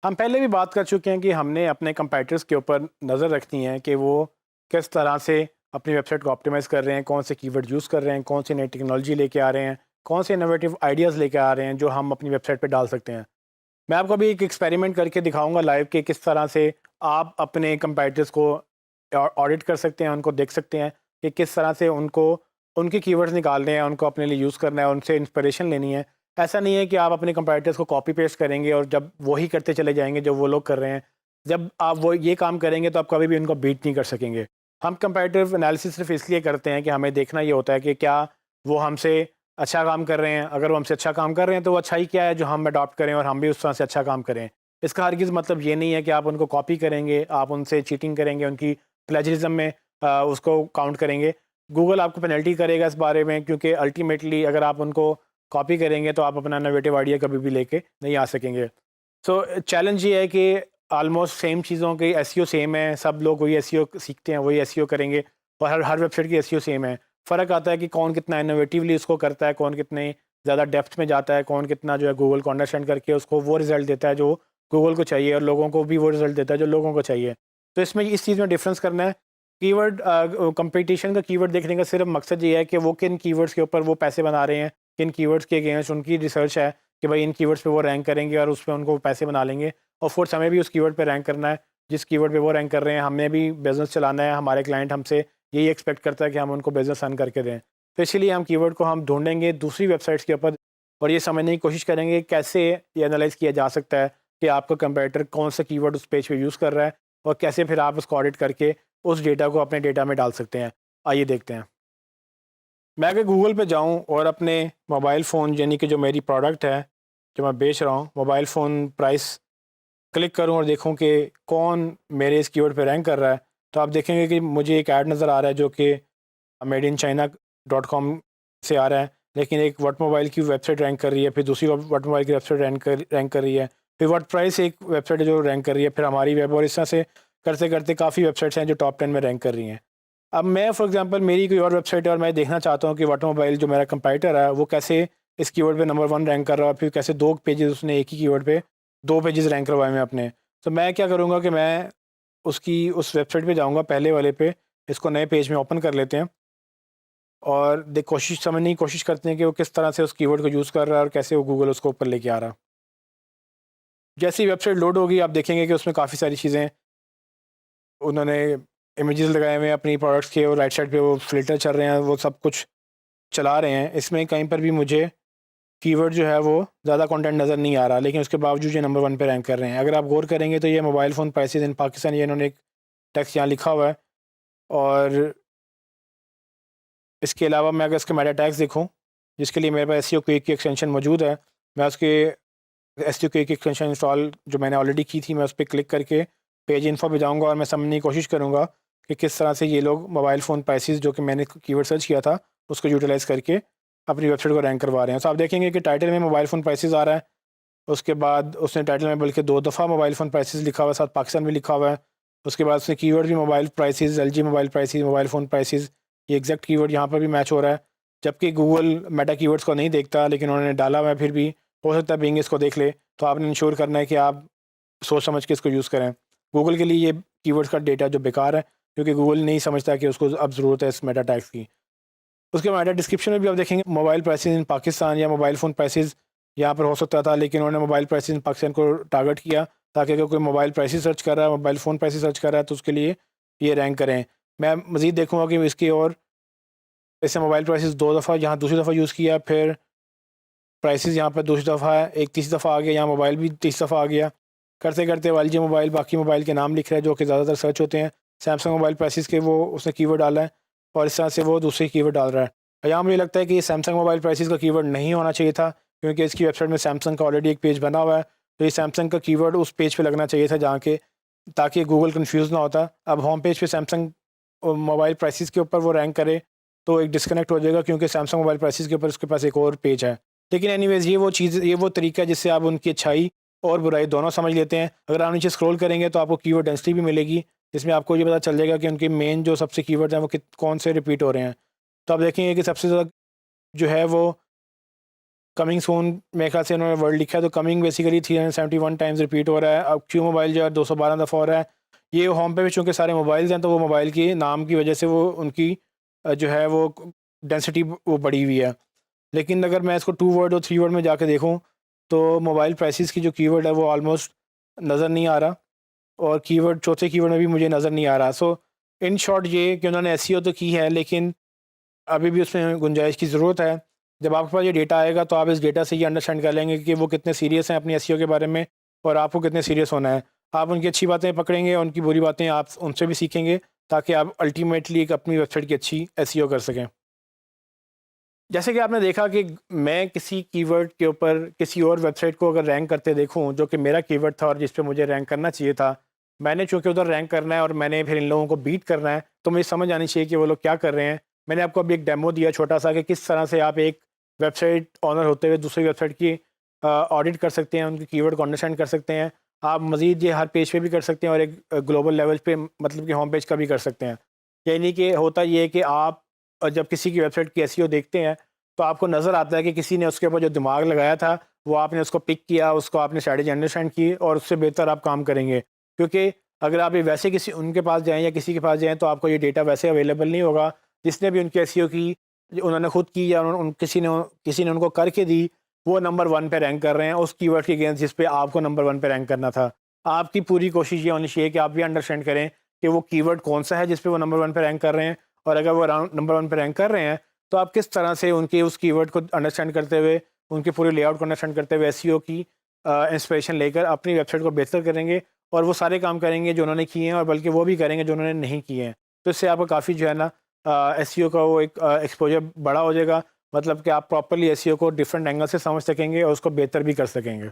हम पहले भी बात कर चुके हैं कि हमने अपने कंपैटिटर्स के ऊपर नज़र रखनी है कि वो किस तरह से अपनी वेबसाइट को ऑप्टिमाइज़ कर रहे हैं, कौन से कीवर्ड यूज़ कर रहे हैं, कौन सी नई टेक्नोलॉजी लेके आ रहे हैं, कौन से इनोवेटिव आइडियाज़ लेके आ रहे हैं जो हम अपनी वेबसाइट पे डाल सकते हैं। मैं आपको अभी एक एक्सपेरिमेंट करके दिखाऊंगा लाइव कि किस तरह से आप अपने कंपैटिटर्स को ऑडिट कर सकते हैं, उनको देख सकते हैं कि किस तरह से उनको उनके कीवर्ड्स निकालने हैं, उनको अपने लिए यूज़ करना है, उनसे इंस्पिरेशन लेनी है। ऐसा नहीं है कि आप अपने कंपैटिटर्स को कॉपी पेस्ट करेंगे और जब वही करते चले जाएंगे जो वो लोग कर रहे हैं। जब आप वो ये काम करेंगे तो आप कभी भी उनको बीट नहीं कर सकेंगे। हम कंपैरेटिव एनालिसिस सिर्फ इसलिए करते हैं कि हमें देखना ये होता है कि क्या वो हमसे अच्छा काम कर रहे हैं। अगर वो हमसे अच्छा काम कर रहे हैं तो वो अच्छाई क्या है जो हम अडॉप्ट करें और हम भी उस तरह से अच्छा काम करें। इसका हरगिज़ मतलब ये नहीं है कि आप उनको कॉपी करेंगे, आप उनसे चीटिंग करेंगे, उनकी प्लेजरिज्म में उसको काउंट करेंगे। गूगल आपको पेनल्टी करेगा इस बारे में, क्योंकि अल्टीमेटली अगर आप उनको कॉपी करेंगे तो आप अपना इनोवेटिव आइडिया कभी भी लेके नहीं आ सकेंगे। सो चैलेंज ये है कि ऑलमोस्ट सेम चीज़ों की एसईओ सेम है, सब लोग वही एसईओ सीखते हैं, वही एसईओ करेंगे और हर हर वेबसाइट की एसईओ सेम है। फ़र्क आता है कि कौन कितना इनोवेटिवली उसको करता है, कौन कितने ज़्यादा डेप्थ में जाता है, कौन कितना जो है गूगल को अंडरस्टैंड करके उसको वो रिज़ल्ट देता है जो गूगल को चाहिए और लोगों को भी वो रिज़ल्ट देता है जो लोगों को चाहिए। तो इसमें इस चीज़ में डिफरेंस करना है। कीवर्ड कंपटीशन का कीवर्ड देखने का सिर्फ मकसद ये है कि वो किन कीवर्ड्स के ऊपर वो पैसे बना रहे हैं, किन कीवर्ड्स के अगेंस्ट उनकी रिसर्च है कि भाई इन कीवर्ड्स पे वो रैंक करेंगे और उस पे उनको पैसे बना लेंगे। ऑफ कोर्स हमें भी उस कीवर्ड पे रैंक करना है, जिस कीवर्ड पे वो रैंक कर रहे हैं हमें भी बिज़नेस चलाना है, हमारे क्लाइंट हमसे यही एक्सपेक्ट करता है कि हम उनको बिज़नेस अर्न करके दें। तो इसीलिए हम कीवर्ड को हम ढूँढेंगे दूसरी वेबसाइट्स के ऊपर और ये समझने की कोशिश करेंगे कैसे ये एनालाइज़ किया जा सकता है कि आपका कंपैरेटर कौन सा कीवर्ड उस पेज पे यूज़ कर रहा है और कैसे फिर आप उसको ऑडिट करके उस डेटा को अपने डेटा में डाल सकते हैं। आइए देखते हैं। मैं अगर गूगल पे जाऊँ और अपने मोबाइल फ़ोन यानी कि जो मेरी प्रोडक्ट है, जो मैं बेच रहा हूँ, मोबाइल फ़ोन प्राइस क्लिक करूँ और देखूँ कि कौन मेरे इस कीवर्ड पे रैंक कर रहा है, तो आप देखेंगे कि मुझे एक ऐड नज़र आ रहा है जो कि made in China dot com से आ रहा है। लेकिन एक वर्ट मोबाइल की वेबसाइट रैंक कर रही है, फिर दूसरी वर्ट मोबाइल की वेबसाइट रैंक कर रही है, फिर वर्ट प्राइस एक वेबसाइट है जो रैंक कर रही है, फिर हमारी वेब, और इस तरह से करते करते काफ़ी वेबसाइट्स हैं जो टॉप 10 में रैंक कर रही हैं। अब मैं फॉर एग्जांपल मेरी कोई और वेबसाइट है और मैं देखना चाहता हूँ कि वर्ट मोबाइल जो मेरा कंपैरेटर है वो कैसे इस कीवर्ड पे नंबर 1 रैंक कर रहा है, फिर कैसे 2 पेजेज़ उसने एक ही कीवर्ड पे 2 पेजेज़ रैंक करवाए मैं अपने। तो मैं क्या करूँगा कि मैं उसकी उस वेबसाइट पे जाऊँगा पहले वाले पे, इसको नए पेज में ओपन कर लेते हैं और कोशिश समझने की कोशिश करते हैं कि वो किस तरह से उस कीवर्ड को यूज़ कर रहा है और कैसे वो गूगल उसको ऊपर लेके आ रहा है। जैसे ही वेबसाइट लोड होगी आप देखेंगे कि उसमें काफ़ी सारी चीज़ें उन्होंने इमेजेस लगाए हुए हैं अपनी प्रोडक्ट्स के और राइट साइड पे वो फ़िल्टर चल रहे हैं, वो सब कुछ चला रहे हैं। इसमें कहीं पर भी मुझे कीवर्ड जो है वो ज़्यादा कंटेंट नज़र नहीं आ रहा, लेकिन उसके बावजूद ये नंबर 1 पे रैंक कर रहे हैं। अगर आप गौर करेंगे तो ये मोबाइल फ़ोन प्राइसेज़ इन पाकिस्तान, ये इन्होंने एक टेक्स्ट यहाँ लिखा हुआ है। और इसके अलावा मैं अगर इसके मेटा टैग्स देखूँ, जिसके लिए मेरे पास एसईओ क्विक की एक्सटेंशन मौजूद है, मैं उसके एसईओ क्विक की एक्सटेंशन इंस्टॉल जो मैंने ऑलरेडी की थी, मैं उस पे क्लिक करके पेज इन्फो पे जाऊँगा और मैं समझने की कोशिश करूँगा कि किस तरह से ये लोग मोबाइल फ़ोन प्राइसेज़ जो कि मैंने कीवर्ड सर्च किया था, उसको यूटिलाइज़ करके अपनी वेबसाइट को रैंक करवा रहे हैं। तो आप देखेंगे कि टाइटल में मोबाइल फ़ोन प्राइसेज़ आ रहा है, उसके बाद उसने टाइटल में बल्कि 2 दफ़ा मोबाइल फ़ोन प्राइसेज़ लिखा हुआ है, साथ पाकिस्तान भी लिखा हुआ है। उसके बाद उसने कीवर्ड भी mobile prices, LG mobile prices, mobile phone prices, ये एग्जैक्ट कीवर्ड यहाँ पर भी मैच हो रहा है। जबकि गूगल मेटा कीवर्ड्स को नहीं देखता, लेकिन उन्होंने डाला हुआ है, फिर भी हो सकता है बिंग इसको देख ले। तो आपने इंश्योर करना है कि आप सोच समझ के इसको यूज़ करें। गूगल के लिए ये कीवर्ड्स का डेटा जो बेकार है, क्योंकि गूगल नहीं समझता कि उसको अब ज़रूरत है इस मेटा टैग्स की। उसके बाद डिस्क्रिप्शन में भी आप देखेंगे मोबाइल प्राइसेस इन पाकिस्तान या मोबाइल फ़ोन प्राइसेस यहाँ पर हो सकता था, लेकिन उन्होंने मोबाइल प्राइसेस इन पाकिस्तान को टारगेट किया ताकि अगर कोई मोबाइल प्राइसेस सर्च कर रहा है, मोबाइल फ़ोन प्राइसेस सर्च कर रहा है, तो उसके लिए ये रैंक करें। मैं मज़ीद देखूँगा कि इसकी और इससे मोबाइल प्राइसेस 2 दफ़ा यहाँ दूसरी दफ़ा यूज़ किया, फिर प्राइसेस यहाँ पर दूसरी दफ़ा है, एक तीसरी दफ़ा आ गया, यहाँ मोबाइल भी तीसरी दफ़ा आ गया। करते करते एलजी मोबाइल बाकी मोबाइल के नाम लिख रहा है जो कि ज़्यादातर सर्च होते हैं। सैमसंग मोबाइल प्राइसेस के वो उसने कीवर्ड डाला है और इस तरह से वो दूसरे कीवर्ड डाल रहा है। और यहाँ मुझे लगता है कि ये सैमसंग मोबाइल प्राइसेस का कीवर्ड नहीं होना चाहिए था, क्योंकि इसकी वेबसाइट में सैमसंग का ऑलरेडी एक पेज बना हुआ है। तो ये सैमसंग का कीवर्ड उस पेज पे लगना चाहिए था जहाँ के, ताकि गूगल कन्फ्यूज़ ना होता। अब होम पेज पे सैमसंग मोबाइल प्राइसेस के ऊपर वो रैंक करे तो एक डिस्कनेक्ट हो जाएगा, क्योंकि सैमसंग मोबाइल प्राइसेस के ऊपर उसके पास एक और पेज है। लेकिन एनीवेज़ ये वो तरीका है जिससे आप उनकी अच्छाई और बुराई दोनों समझ लेते हैं। अगर आप नीचे स्क्रॉल करेंगे तो आपको कीवर्ड डेंसिटी भी मिलेगी, जिसमें आपको ये पता चल जाएगा कि उनके मेन जो सबसे कीवर्ड्स हैं वो कौन से रिपीट हो रहे हैं। तो आप देखेंगे कि सबसे ज़्यादा जो है वो कमिंग सून मेरे ख्याल से उन्होंने वर्ड लिखा है, तो कमिंग बेसिकली 371 टाइम्स रिपीट हो रहा है। अब क्यू मोबाइल जो है 212 दफ़ा हो रहा है। ये होम पे भी चूँकि सारे मोबाइल्स हैं, तो वो मोबाइल के नाम की वजह से वो उनकी जो है वो डेंसिटी वो बढ़ी हुई है। लेकिन अगर मैं इसको 2 वर्ड और 3 वर्ड में जाके देखूँ, तो मोबाइल प्राइसेस की जो कीवर्ड है वो ऑलमोस्ट नज़र नहीं आ रहा, और कीवर्ड चौथे कीवर्ड में भी मुझे नज़र नहीं आ रहा। सो इन शॉर्ट ये कि उन्होंने एसईओ तो की है, लेकिन अभी भी उसमें गुंजाइश की ज़रूरत है। जब आपके पास ये डेटा आएगा, तो आप इस डेटा से ये अंडरस्टैंड कर लेंगे कि वो कितने सीरियस हैं अपनी एसईओ के बारे में, और आपको कितने सीरियस होना है। आप उनकी अच्छी बातें पकड़ेंगे, उनकी बुरी बातें आप उनसे भी सीखेंगे, ताकि आप अल्टीमेटली एक अपनी वेबसाइट की अच्छी एसईओ कर सकें। जैसे कि आपने देखा कि मैं किसी कीवर्ड के ऊपर किसी और वेबसाइट को अगर रैंक करते देखूं, जो कि मेरा कीवर्ड था और जिस पे मुझे रैंक करना चाहिए था, मैंने चूंकि उधर रैंक करना है और मैंने फिर इन लोगों को बीट करना है, तो मुझे समझ आनी चाहिए कि वो लोग क्या कर रहे हैं। मैंने आपको अभी एक डेमो दिया छोटा सा कि किस तरह से आप एक वेबसाइट ऑनर होते हुए दूसरी वेबसाइट की ऑडिट कर सकते हैं, उनके कीवर्ड को अंडरस्टैंड कर सकते हैं। आप मज़ीद ये हर पेज पे भी कर सकते हैं, और एक ग्लोबल लेवल पे मतलब कि होम पेज का भी कर सकते हैं। यानी कि होता ये है कि आप जब किसी की वेबसाइट की एसईओ देखते हैं, तो आपको नज़र आता है कि किसी ने उसके ऊपर जो दिमाग लगाया था, वो आपने उसको पिक किया, उसको आपने स्ट्रैटेजी अंडरस्टैंड की, और उससे बेहतर आप काम करेंगे। क्योंकि अगर आप ये वैसे किसी उनके पास जाएँ या किसी के पास जाएँ, तो आपको ये डेटा वैसे अवेलेबल नहीं होगा। जिसने भी उनकी एसईओ की, उन्होंने खुद की या किसी ने उनको करके दी, वो नंबर 1 पे रैंक कर रहे हैं उस कीवर्ड के अगेंस्ट जिस पे आपको नंबर 1 पे रैंक करना था। आपकी पूरी कोशिश ये होनी चाहिए कि आप भी अंडरस्टैंड करें कि वो कीवर्ड कौन-सा है जिस पे वो नंबर 1 पे रैंक कर रहे हैं, और अगर वो नंबर 1 पे रैंक कर रहे हैं, तो आप किस तरह से उनके उस कीवर्ड को अंडरस्टैंड करते हुए, उनके पूरे लेआउट को अंडरस्टैंड करते हुए एसईओ की इंस्पिरेशन लेकर अपनी वेबसाइट को बेहतर करेंगे, और वो सारे काम करेंगे जो उन्होंने किए हैं, और बल्कि वो भी करेंगे जो उन्होंने नहीं किए हैं। तो इससे आपको काफ़ी जो है ना एसईओ का वो एक एक्सपोज़र बड़ा हो जाएगा, मतलब कि आप प्रॉपर्ली एसईओ को डिफरेंट एंगल से समझ सकेंगे और उसको बेहतर भी कर सकेंगे।